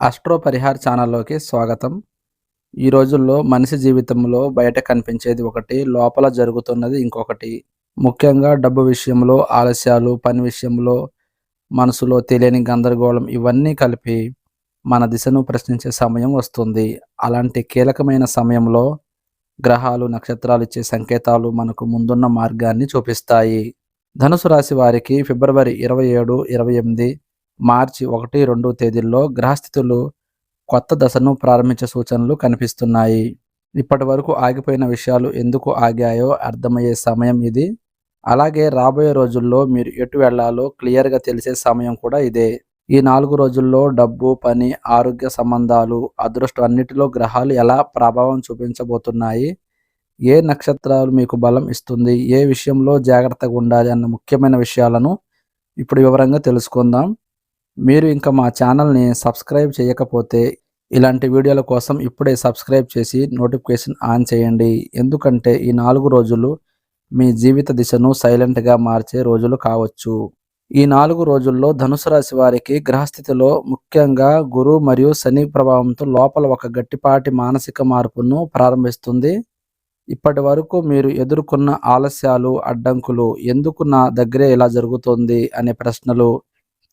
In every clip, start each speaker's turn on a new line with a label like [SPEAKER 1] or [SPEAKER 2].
[SPEAKER 1] Astro Parihar ఛానల్లోకి స్వాగతం. ఈ రోజుల్లో మనిషి జీవితంలో బయట కనిపించేది ఒకటి, లోపల జరుగుతున్నది ఇంకొకటి. ముఖ్యంగా డబ్బు విషయంలో ఆలస్యాలు, పని విషయంలో మనసులో తెలియని గందరగోళం ఇవన్నీ కలిపి మన దిశను ప్రశ్నించే సమయం వస్తుంది. అలాంటి కీలకమైన సమయంలో గ్రహాలు, నక్షత్రాలు ఇచ్చే సంకేతాలు మనకు ముందున్న మార్గాన్ని చూపిస్తాయి. ధనుసు రాశి వారికి ఫిబ్రవరి 27, 28, మార్చి 1, 2 తేదీల్లో గ్రహస్థితులు కొత్త దశను ప్రారంభించే సూచనలు కనిపిస్తున్నాయి. ఇప్పటి వరకు ఆగిపోయిన విషయాలు ఎందుకు ఆగాయో అర్థమయ్యే సమయం ఇది. అలాగే రాబోయే రోజుల్లో మీరు ఎటు వెళ్లాలో క్లియర్‌గా తెలిసే సమయం కూడా ఇదే. ఈ 4 రోజుల్లో డబ్బు, పని, ఆరోగ్య సంబంధాలు, అదృష్టం అన్నిటిలో గ్రహాలు ఎలా ప్రభావం చూపించబోతున్నాయి, ఏ నక్షత్రాలు మీకు బలం ఇస్తుంది, ఏ విషయంలో జాగ్రత్తగా ఉండాలి అన్న ముఖ్యమైన విషయాలను ఇప్పుడు వివరంగా తెలుసుకుందాం. మీరు ఇంకా మా ఛానల్‌ని సబ్స్క్రైబ్ చేయకపోతే ఇలాంటి వీడియోల కోసం ఇప్పుడే సబ్స్క్రైబ్ చేసి నోటిఫికేషన్ ఆన్ చేయండి. ఎందుకంటే ఈ 4 రోజులు మీ జీవిత దిశను సైలెంట్‌గా మార్చే రోజులు కావచ్చు. ఈ 4 రోజుల్లో ధనుసు రాశి వారికి గ్రహస్థితిలో ముఖ్యంగా గురు మరియు శని ప్రభావంతో లోపల ఒక గట్టిపాటి మానసిక మార్పును ప్రారంభిస్తుంది. ఇప్పటి వరకు మీరు ఎదుర్కొన్న ఆలస్యాలు, అడ్డంకులు, ఎందుకు నా దగ్గరే ఇలా జరుగుతోంది అనే ప్రశ్నలు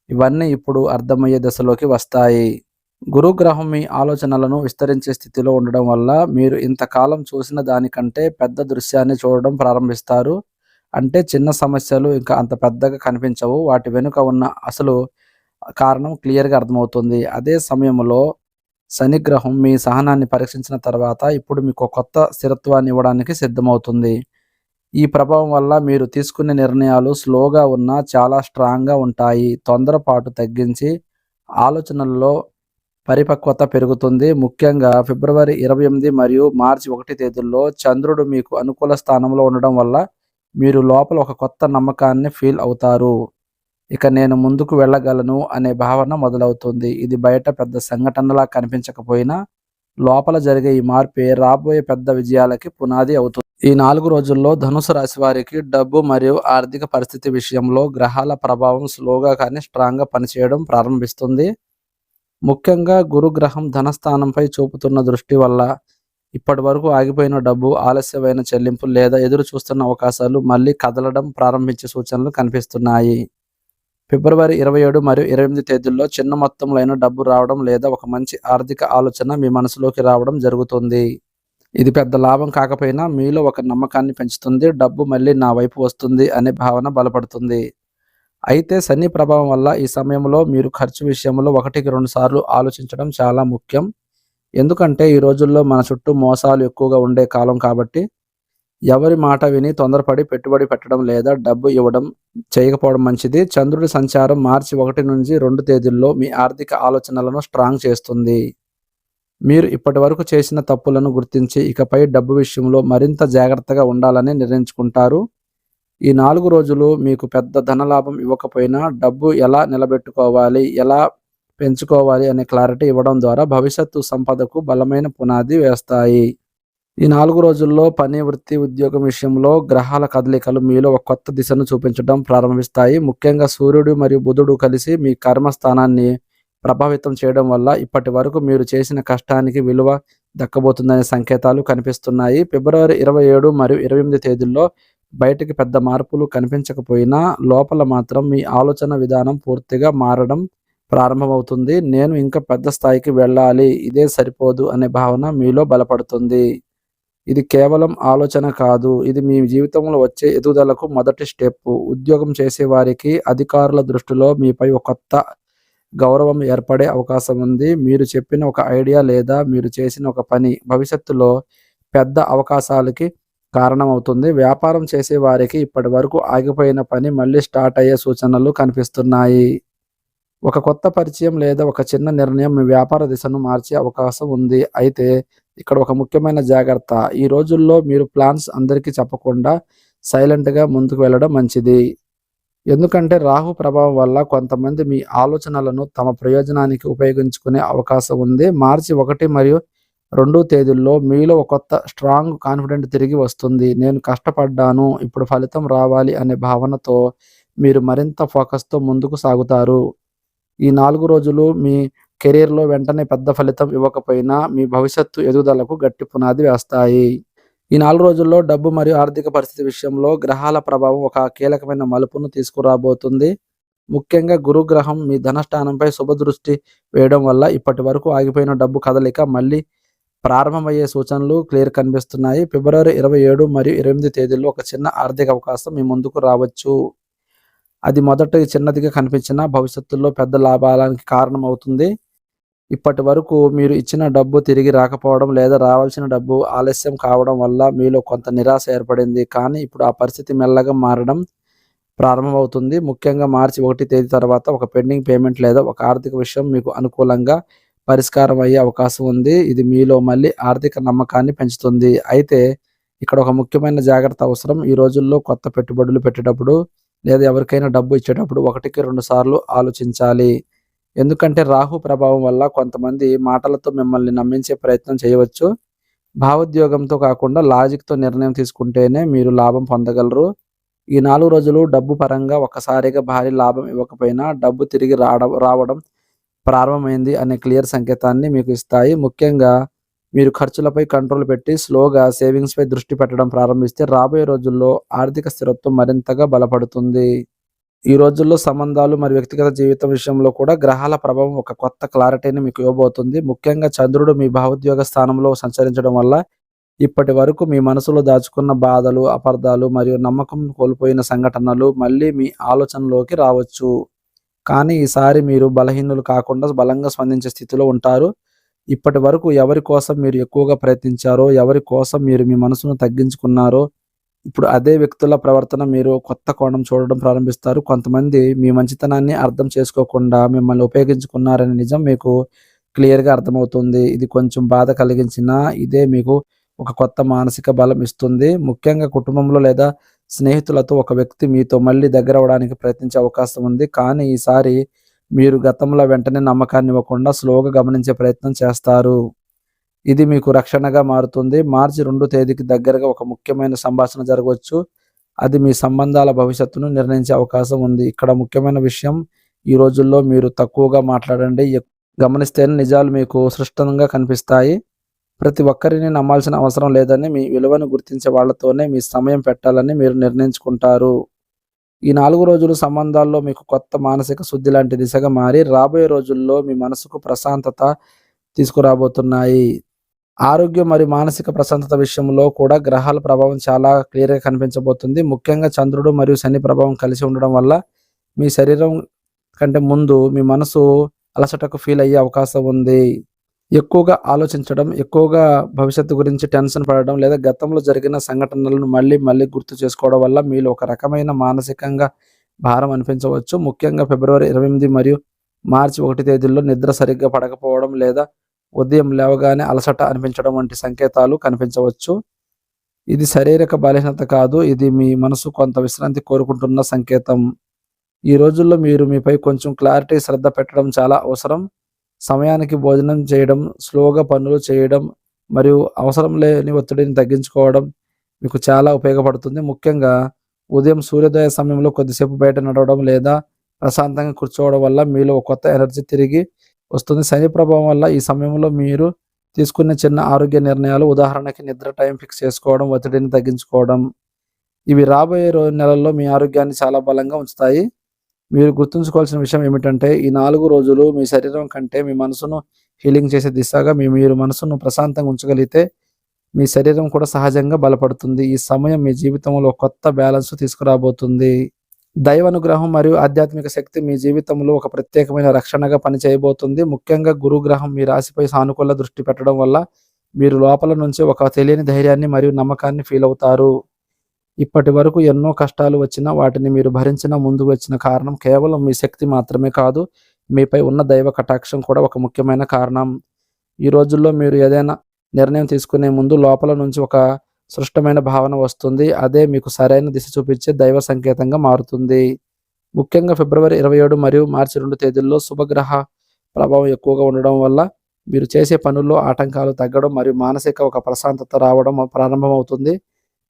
[SPEAKER 1] ఇవన్నీ ఇప్పుడు అర్థమయ్యే దశలోకి వస్తాయి. గురుగ్రహం మీ ఆలోచనలను విస్తరించే స్థితిలో ఉండడం వల్ల మీరు ఇంతకాలం చూసిన దానికంటే పెద్ద దృశ్యాన్ని చూడడం ప్రారంభిస్తారు. అంటే చిన్న సమస్యలు ఇంకా అంత పెద్దగా కనిపించవు. వాటి వెనుక ఉన్న అసలు కారణం క్లియర్‌గా అర్థమవుతుంది. అదే సమయంలో శనిగ్రహం మీ సహనాన్ని పరీక్షించిన తర్వాత ఇప్పుడు మీకు కొత్త స్థిరత్వాన్ని ఇవ్వడానికి సిద్ధమవుతుంది. ఈ ప్రభావం వల్ల మీరు తీసుకునే నిర్ణయాలు స్లోగా ఉన్నా చాలా స్ట్రాంగ్‌గా ఉంటాయి. తొందరపాటు తగ్గించి ఆలోచనల్లో పరిపక్వత పెరుగుతుంది. ముఖ్యంగా ఫిబ్రవరి 28 మరియు మార్చి 1 తేదీల్లో చంద్రుడు మీకు అనుకూల స్థానంలో ఉండడం వల్ల మీరు లోపల ఒక కొత్త నమ్మకాన్ని ఫీల్ అవుతారు. ఇక నేను ముందుకు వెళ్ళగలను అనే భావన మొదలవుతుంది. ఇది బయట పెద్ద సంఘటనలా కనిపించకపోయినా లోపల జరిగే ఈ మార్పే రాబోయే పెద్ద విజయాలకి పునాది అవుతుంది. ఈ 4 రోజుల్లో ధనుసు రాశి వారికి డబ్బు మరియు ఆర్థిక పరిస్థితి విషయంలో గ్రహాల ప్రభావం స్లోగా కానీ స్ట్రాంగ్‌గా పనిచేయడం ప్రారంభిస్తుంది. ముఖ్యంగా గురుగ్రహం ధనస్థానంపై చూపుతున్న దృష్టి వల్ల ఇప్పటి వరకు ఆగిపోయిన డబ్బు, ఆలస్యమైన చెల్లింపులు లేదా ఎదురు చూస్తున్న అవకాశాలు మళ్ళీ కదలడం ప్రారంభించే సూచనలు కనిపిస్తున్నాయి. ఫిబ్రవరి 27 మరియు 28 తేదీల్లో చిన్న మొత్తంలో అయిన డబ్బు రావడం లేదా ఒక మంచి ఆర్థిక ఆలోచన మీ మనసులోకి రావడం జరుగుతుంది. ఇది పెద్ద లాభం కాకపోయినా మీలో ఒక నమ్మకాన్ని పెంచుతుంది. డబ్బు మళ్ళీ నా వైపు వస్తుంది అనే భావన బలపడుతుంది. అయితే శని ప్రభావం వల్ల ఈ సమయంలో మీరు ఖర్చు విషయంలో 1కి 2 సార్లు ఆలోచించడం చాలా ముఖ్యం. ఎందుకంటే ఈ రోజుల్లో మన చుట్టూ మోసాలు ఎక్కువగా ఉండే కాలం కాబట్టి ఎవరి మాట విని తొందరపడి పెట్టుబడి పెట్టడం లేదా డబ్బు ఇవ్వడం చేయకపోవడం మంచిది. చంద్రుడి సంచారం మార్చి 1 నుంచి 2 తేదీల్లో మీ ఆర్థిక ఆలోచనలను స్ట్రాంగ్ చేస్తుంది. మీరు ఇప్పటి వరకు చేసిన తప్పులను గుర్తించి ఇకపై డబ్బు విషయంలో మరింత జాగ్రత్తగా ఉండాలని నిర్ణయించుకుంటారు. ఈ 4 రోజులు మీకు పెద్ద ధనలాభం ఇవ్వకపోయినా డబ్బు ఎలా నిలబెట్టుకోవాలి, ఎలా పెంచుకోవాలి అనే క్లారిటీ ఇవ్వడం ద్వారా భవిష్యత్తు సంపదకు బలమైన పునాది వేస్తాయి. ఈ 4 రోజుల్లో పని, వృత్తి, ఉద్యోగం విషయంలో గ్రహాల కదలికలు మీలో ఒక కొత్త దిశను చూపించడం ప్రారంభిస్తాయి. ముఖ్యంగా సూర్యుడు మరియు బుధుడు కలిసి మీ కర్మస్థానాన్ని ప్రభావితం చేయడం వల్ల ఇప్పటి వరకు మీరు చేసిన కష్టానికి విలువ దక్కబోతుందనే సంకేతాలు కనిపిస్తున్నాయి. ఫిబ్రవరి 27 మరియు 28 తేదీల్లో బయటికి పెద్ద మార్పులు కనిపించకపోయినా లోపల మాత్రం మీ ఆలోచన విధానం పూర్తిగా మారడం ప్రారంభమవుతుంది. నేను ఇంకా పెద్ద స్థాయికి వెళ్ళాలి, ఇదే సరిపోదు అనే భావన మీలో బలపడుతుంది. ఇది కేవలం ఆలోచన కాదు, ఇది మీ జీవితంలో వచ్చే ఎదుగుదలకు మొదటి స్టెప్పు. ఉద్యోగం చేసేవారికి అధికారుల దృష్టిలో మీపై ఒక కొత్త గౌరవం ఏర్పడే అవకాశం ఉంది. మీరు చెప్పిన ఒక ఐడియా లేదా మీరు చేసిన ఒక పని భవిష్యత్తులో పెద్ద అవకాశాలకి కారణమవుతుంది. వ్యాపారం చేసేవారికి ఇప్పటి వరకు ఆగిపోయిన పని మళ్ళీ స్టార్ట్ అయ్యే సూచనలు కనిపిస్తున్నాయి. ఒక కొత్త పరిచయం లేదా ఒక చిన్న నిర్ణయం మీ వ్యాపార దిశను మార్చే అవకాశం ఉంది. అయితే ఇక్కడ ఒక ముఖ్యమైన జాగ్రత్త. ఈ రోజుల్లో మీరు ప్లాన్స్ అందరికీ చెప్పకుండా సైలెంట్‌గా ముందుకు వెళ్ళడం మంచిది. ఎందుకంటే రాహు ప్రభావం వల్ల కొంతమంది మీ ఆలోచనలను తమ ప్రయోజనానికి ఉపయోగించుకునే అవకాశం ఉంది. మార్చి 1 మరియు 2 తేదీల్లో మీలో ఒక కొత్త స్ట్రాంగ్ కాన్ఫిడెంట్ తిరిగి వస్తుంది. నేను కష్టపడ్డాను, ఇప్పుడు ఫలితం రావాలి అనే భావనతో మీరు మరింత ఫోకస్‌తో ముందుకు సాగుతారు. ఈ 4 రోజులు మీ కెరీర్‌లో వెంటనే పెద్ద ఫలితం ఇవ్వకపోయినా మీ భవిష్యత్తు ఎదుగుదలకు గట్టి పునాది వేస్తాయి. ఈ 4 రోజుల్లో డబ్బు మరియు ఆర్థిక పరిస్థితి విషయంలో గ్రహాల ప్రభావం ఒక కీలకమైన మలుపును తీసుకురాబోతుంది. ముఖ్యంగా గురుగ్రహం మీ ధనస్థానంపై శుభదృష్టి వేయడం వల్ల ఇప్పటి వరకు ఆగిపోయిన డబ్బు కదలిక మళ్ళీ ప్రారంభమయ్యే సూచనలు క్లియర్ కనిపిస్తున్నాయి. ఫిబ్రవరి 27 మరియు 28 తేదీల్లో ఒక చిన్న ఆర్థిక అవకాశం మీ ముందుకు రావచ్చు. అది మొదట చిన్నదిగా కనిపించినా భవిష్యత్తులో పెద్ద లాభాలకు కారణమవుతుంది. ఇప్పటి వరకు మీరు ఇచ్చిన డబ్బు తిరిగి రాకపోవడం లేదా రావాల్సిన డబ్బు ఆలస్యం కావడం వల్ల మీలో కొంత నిరాశ ఏర్పడింది. కానీ ఇప్పుడు ఆ పరిస్థితి మెల్లగా మారడం ప్రారంభమవుతుంది. ముఖ్యంగా మార్చి 1 తేదీ తర్వాత ఒక పెండింగ్ పేమెంట్ లేదా ఒక ఆర్థిక విషయం మీకు అనుకూలంగా పరిష్కారం అయ్యే అవకాశం ఉంది. ఇది మీలో మళ్ళీ ఆర్థిక నమ్మకాన్ని పెంచుతుంది. అయితే ఇక్కడ ఒక ముఖ్యమైన జాగ్రత్త అవసరం. ఈ రోజుల్లో కొత్త పెట్టుబడులు పెట్టేటప్పుడు లేదా ఎవరికైనా డబ్బు ఇచ్చేటప్పుడు 1కి 2 సార్లు ఆలోచించాలి. ఎందుకంటే రాహు ప్రభావం వల్ల కొంతమంది మాటలతో మిమ్మల్ని నమ్మించే ప్రయత్నం చేయవచ్చు. భావోద్వేగంతో కాకుండా లాజిక్‌తో నిర్ణయం తీసుకుంటేనే మీరు లాభం పొందగలరు. ఈ 4 రోజులు డబ్బు పరంగా ఒక్కసారిగా భారీ లాభం ఇవ్వకపోయినా డబ్బు తిరిగి రావడం ప్రారంభమైంది అనే క్లియర్ సంకేతాన్ని మీకు ఇస్తాయి. ముఖ్యంగా మీరు ఖర్చులపై కంట్రోల్ పెట్టి స్లోగా సేవింగ్స్‌పై దృష్టి పెట్టడం ప్రారంభిస్తే రాబోయే రోజుల్లో ఆర్థిక స్థిరత్వం మరింతగా బలపడుతుంది. ఈ రోజుల్లో సంబంధాలు మరియు వ్యక్తిగత జీవితం విషయంలో కూడా గ్రహాల ప్రభావం ఒక కొత్త క్లారిటీని మీకు ఇవ్వబోతుంది. ముఖ్యంగా చంద్రుడు మీ భావోద్వేగ స్థానంలో సంచరించడం వల్ల ఇప్పటి వరకు మీ మనసులో దాచుకున్న బాధలు, అపార్థాలు మరియు నమ్మకం కోల్పోయిన సంఘటనలు మళ్ళీ మీ ఆలోచనలోకి రావచ్చు. కానీ ఈసారి మీరు బలహీనులు కాకుండా బలంగా స్పందించే స్థితిలో ఉంటారు. ఇప్పటి వరకు ఎవరి కోసం మీరు ఎక్కువగా ప్రయత్నించారో, ఎవరి కోసం మీరు మీ మనసును తగ్గించుకున్నారో, ఇప్పుడు అదే వ్యక్తుల ప్రవర్తన మీరు కొత్త కోణం చూడడం ప్రారంభిస్తారు. కొంతమంది మీ మంచితనాన్ని అర్థం చేసుకోకుండా మిమ్మల్ని ఉపయోగించుకున్నారనే నిజం మీకు క్లియర్‌గా అర్థమవుతుంది. ఇది కొంచెం బాధ కలిగించినా ఇదే మీకు ఒక కొత్త మానసిక బలం ఇస్తుంది. ముఖ్యంగా కుటుంబంలో లేదా స్నేహితులతో ఒక వ్యక్తి మీతో మళ్ళీ దగ్గరవ్వడానికి ప్రయత్నించే అవకాశం ఉంది. కానీ ఈసారి మీరు గతంలో వెంటనే నమ్మకాన్ని ఇవ్వకుండా స్లోగా గమనించే ప్రయత్నం చేస్తారు. ఇది మీకు రక్షణగా మారుతుంది. మార్చి 2 తేదీకి దగ్గరగా ఒక ముఖ్యమైన సంభాషణ జరగవచ్చు. అది మీ సంబంధాల భవిష్యత్తును నిర్ణయించే అవకాశం ఉంది. ఇక్కడ ముఖ్యమైన విషయం ఈ రోజుల్లో మీరు తక్కువగా మాట్లాడండి. గమనిస్తేనే నిజాలు మీకు స్పష్టంగా కనిపిస్తాయి. ప్రతి ఒక్కరిని నమ్మాల్సిన అవసరం లేదని, మీ విలువను గుర్తించే వాళ్ళతోనే మీ సమయం పెట్టాలని మీరు నిర్ణయించుకుంటారు. ఈ 4 రోజులు సంబంధాల్లో మీకు కొత్త మానసిక శుద్ధి లాంటి దిశగా మారి రాబోయే రోజుల్లో మీ మనసుకు ప్రశాంతత తీసుకురాబోతున్నాయి. ఆరోగ్యం మరియు మానసిక ప్రశాంతత విషయంలో కూడా గ్రహాల ప్రభావం చాలా క్లియర్‌గా కనిపించబోతుంది. ముఖ్యంగా చంద్రుడు మరియు శని ప్రభావం కలిసి ఉండడం వల్ల మీ శరీరం కంటే ముందు మీ మనసు అలసటకు ఫీల్ అయ్యే అవకాశం ఉంది. ఎక్కువగా ఆలోచించడం, ఎక్కువగా భవిష్యత్తు గురించి టెన్షన్ పడడం లేదా గతంలో జరిగిన సంఘటనలను మళ్ళీ మళ్ళీ గుర్తు చేసుకోవడం వల్ల మీలో ఒక రకమైన మానసికంగా భారం అనిపించవచ్చు. ముఖ్యంగా ఫిబ్రవరి 28 మరియు మార్చి 1 తేదీల్లో నిద్ర సరిగ్గా పడకపోవడం లేదా ఉదయం లేవగానే అలసట అనిపించడం వంటి సంకేతాలు కనిపించవచ్చు. ఇది శారీరక బలహీనత కాదు, ఇది మీ మనసు కొంత విశ్రాంతి కోరుకుంటున్న సంకేతం. ఈ రోజుల్లో మీరు మీపై కొంచెం క్లారిటీ, శ్రద్ధ పెట్టడం చాలా అవసరం. సమయానికి భోజనం చేయడం, స్లోగా పనులు చేయడం మరియు అవసరం లేని ఒత్తిడిని తగ్గించుకోవడం మీకు చాలా ఉపయోగపడుతుంది. ముఖ్యంగా ఉదయం సూర్యోదయ సమయంలో కొద్దిసేపు బయట నడవడం లేదా ప్రశాంతంగా కూర్చోవడం వల్ల మీలో ఒక కొత్త ఎనర్జీ తిరిగి వస్తుంది. శని ప్రభావం వల్ల ఈ సమయంలో మీరు తీసుకునే చిన్న ఆరోగ్య నిర్ణయాలు, ఉదాహరణకి నిద్ర టైం ఫిక్స్ చేసుకోవడం, ఒత్తిడిని తగ్గించుకోవడం, ఇవి రాబోయే నెలల్లో మీ ఆరోగ్యాన్ని చాలా బలంగా ఉంచుతాయి. మీరు గుర్తుంచుకోవాల్సిన విషయం ఏమిటంటే ఈ 4 రోజులు మీ శరీరం కంటే మీ మనసును హీలింగ్ చేసే దిశగా మీరు మనసును ప్రశాంతంగా ఉంచగలిగితే మీ శరీరం కూడా సహజంగా బలపడుతుంది. ఈ సమయం మీ జీవితంలో కొత్త బ్యాలెన్స్ తీసుకురాబోతుంది. దైవానుగ్రహం మరియు ఆధ్యాత్మిక శక్తి మీ జీవితంలో ఒక ప్రత్యేకమైన రక్షణగా పనిచేయబోతుంది. ముఖ్యంగా గురుగ్రహం మీ రాశిపై సానుకూల దృష్టి పెట్టడం వల్ల మీరు లోపల నుంచి ఒక తెలియని ధైర్యాన్ని మరియు నమ్మకాన్ని ఫీల్ అవుతారు. ఇప్పటి వరకు ఎన్నో కష్టాలు వచ్చినా వాటిని మీరు భరించిన ముందుకు వచ్చిన కారణం కేవలం మీ శక్తి మాత్రమే కాదు, మీపై ఉన్న దైవ కటాక్షం కూడా ఒక ముఖ్యమైన కారణం. ఈ రోజుల్లో మీరు ఏదైనా నిర్ణయం తీసుకునే ముందు లోపల నుంచి ఒక స్పష్టమైన భావన వస్తుంది. అదే మీకు సరైన దిశ చూపించే దైవ సంకేతంగా మారుతుంది. ముఖ్యంగా ఫిబ్రవరి 27 మరియు మార్చి 2 తేదీల్లో శుభగ్రహ ప్రభావం ఎక్కువగా ఉండడం వల్ల మీరు చేసే పనుల్లో ఆటంకాలు తగ్గడం మరియు మానసిక ఒక ప్రశాంతత రావడం ప్రారంభమవుతుంది.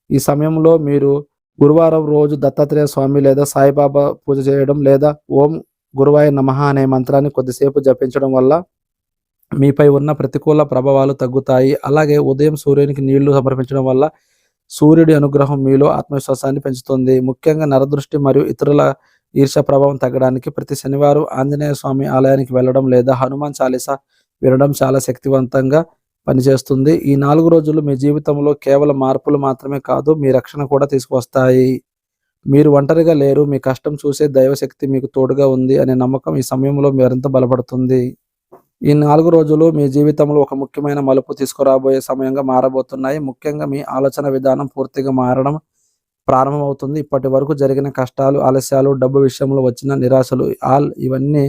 [SPEAKER 1] ఈ సమయంలో మీరు గురువారం రోజు దత్తాత్రేయ స్వామి లేదా సాయిబాబా పూజ చేయడం లేదా ఓం గురువాయ నమః అనే మంత్రాన్ని కొద్దిసేపు జపించడం వల్ల మీపై ఉన్న ప్రతికూల ప్రభావాలు తగ్గుతాయి. అలాగే ఉదయం సూర్యునికి నీళ్లు సమర్పించడం వల్ల సూర్యుడి అనుగ్రహం మీలో ఆత్మవిశ్వాసాన్ని పెంచుతుంది. ముఖ్యంగా నరదృష్టి మరియు ఇతరుల ఈర్ష్య ప్రభావం తగ్గడానికి ప్రతి శనివారం ఆంజనేయ స్వామి ఆలయానికి వెళ్ళడం లేదా హనుమాన్ చాలీసా వినడం చాలా శక్తివంతంగా పనిచేస్తుంది. ఈ 4 రోజులు మీ జీవితంలో కేవలం మార్పులు మాత్రమే కాదు, మీ రక్షణ కూడా తీసుకువస్తాయి. మీరు ఒంటరిగా లేరు, మీ కష్టం చూసే దైవశక్తి మీకు తోడుగా ఉంది అనే నమ్మకం ఈ సమయంలో మరింత బలపడుతుంది. ఈ 4 రోజులు మీ జీవితంలో ఒక ముఖ్యమైన మలుపు తీసుకురాబోయే సమయంగా మారబోతున్నాయి. ముఖ్యంగా మీ ఆలోచన విధానం పూర్తిగా మారడం ప్రారంభమవుతుంది. ఇప్పటి వరకు జరిగిన కష్టాలు, ఆలస్యాలు, డబ్బు విషయంలో వచ్చిన నిరాశలు ఇవన్నీ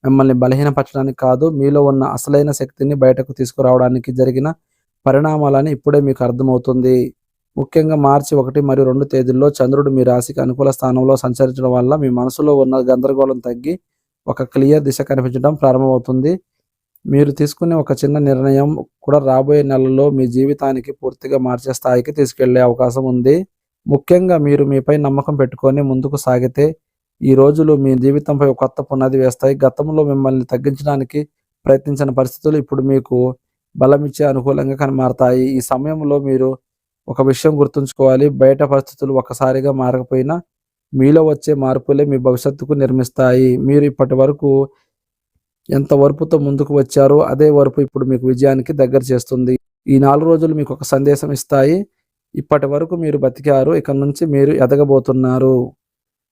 [SPEAKER 1] మిమ్మల్ని బలహీనపరచడానికి కాదు, మీలో ఉన్న అసలైన శక్తిని బయటకు తీసుకురావడానికి జరిగిన పరిణామాలని ఇప్పుడే మీకు అర్థమవుతుంది. ముఖ్యంగా మార్చి 1 మరియు 2 తేదీల్లో చంద్రుడు మీ రాశికి అనుకూల స్థానంలో సంచరించడం వల్ల మీ మనసులో ఉన్న గందరగోళం తగ్గి ఒక క్లియర్ దిశ కనిపించడం ప్రారంభమవుతుంది. మీరు తీసుకునే ఒక చిన్న నిర్ణయం కూడా రాబోయే నెలల్లో మీ జీవితానికి పూర్తిగా మార్చే స్థాయికి తీసుకెళ్లే అవకాశం ఉంది. ముఖ్యంగా మీరు మీపై నమ్మకం పెట్టుకొని ముందుకు సాగితే ఈ రోజులు మీ జీవితంపై ఒక కొత్త పునాది వేస్తాయి. గతంలో మిమ్మల్ని తగ్గించడానికి ప్రయత్నించిన పరిస్థితులు ఇప్పుడు మీకు బలమిచ్చే అనుకూలంగా మారతాయి. ఈ సమయంలో మీరు ఒక విషయం గుర్తుంచుకోవాలి, బయట పరిస్థితులు ఒక్కసారిగా మారకపోయినా మీలో వచ్చే మార్పులే మీ భవిష్యత్తుకు నిర్మిస్తాయి. మీరు ఇప్పటి వరకు ఎంత ఓర్పుతో ముందుకు వచ్చారో అదే ఓర్పు ఇప్పుడు మీకు విజయానికి దగ్గర చేస్తుంది. ఈ 4 రోజులు మీకు ఒక సందేశం ఇస్తాయి. ఇప్పటి వరకు మీరు బతికారు, ఇక నుంచి మీరు ఎదగబోతున్నారు.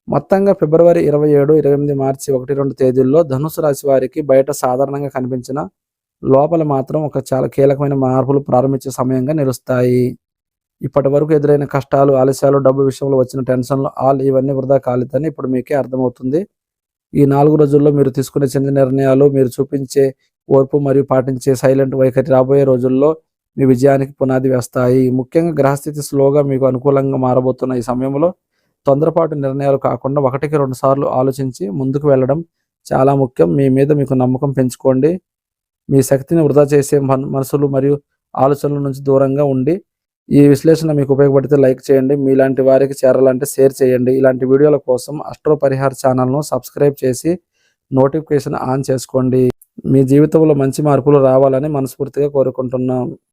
[SPEAKER 1] మొత్తంగా ఫిబ్రవరి 27, 28, మార్చి 1, 2 తేదీల్లో ధనుసు రాశి వారికి బయట సాధారణంగా కనిపించిన లోపల మాత్రం ఒక చాలా కీలకమైన మార్పులు ప్రారంభించే సమయంగా నిలుస్తాయి. ఇప్పటి వరకు ఎదురైన కష్టాలు, ఆలస్యాలు, డబ్బు విషయంలో వచ్చిన టెన్షన్లు ఇవన్నీ వృధా కాలేదని ఇప్పుడు మీకే అర్థమవుతుంది. ఈ 4 రోజుల్లో మీరు తీసుకునే చిన్న నిర్ణయాలు, మీరు చూపించే ఓర్పు మరియు పాటించే సైలెంట్ వైఖరి రాబోయే రోజుల్లో మీ విజయానికి పునాది వేస్తాయి. ముఖ్యంగా గ్రహస్థితి స్లోగా మీకు అనుకూలంగా మారబోతున్న ఈ సమయంలో తొందరపాటు నిర్ణయాలు కాకుండా 1కి 2 సార్లు ఆలోచించి ముందుకు వెళ్ళడం చాలా ముఖ్యం. మీ మీద మీకు నమ్మకం పెంచుకోండి. మీ శక్తిని వృధా చేసే మనసులు మరియు ఆలోచనల నుంచి దూరంగా ఉండి ఈ విశ్లేషణ మీకు ఉపయోగపడితే లైక్ చేయండి. మీలాంటి వారికి చేరాలంటే షేర్ చేయండి. ఇలాంటి వీడియోల కోసం అస్ట్రో పరిహార్ ఛానల్ను సబ్స్క్రైబ్ చేసి నోటిఫికేషన్ ఆన్ చేసుకోండి. మీ జీవితంలో మంచి మార్పులు రావాలని మనస్ఫూర్తిగా కోరుకుంటున్నాం.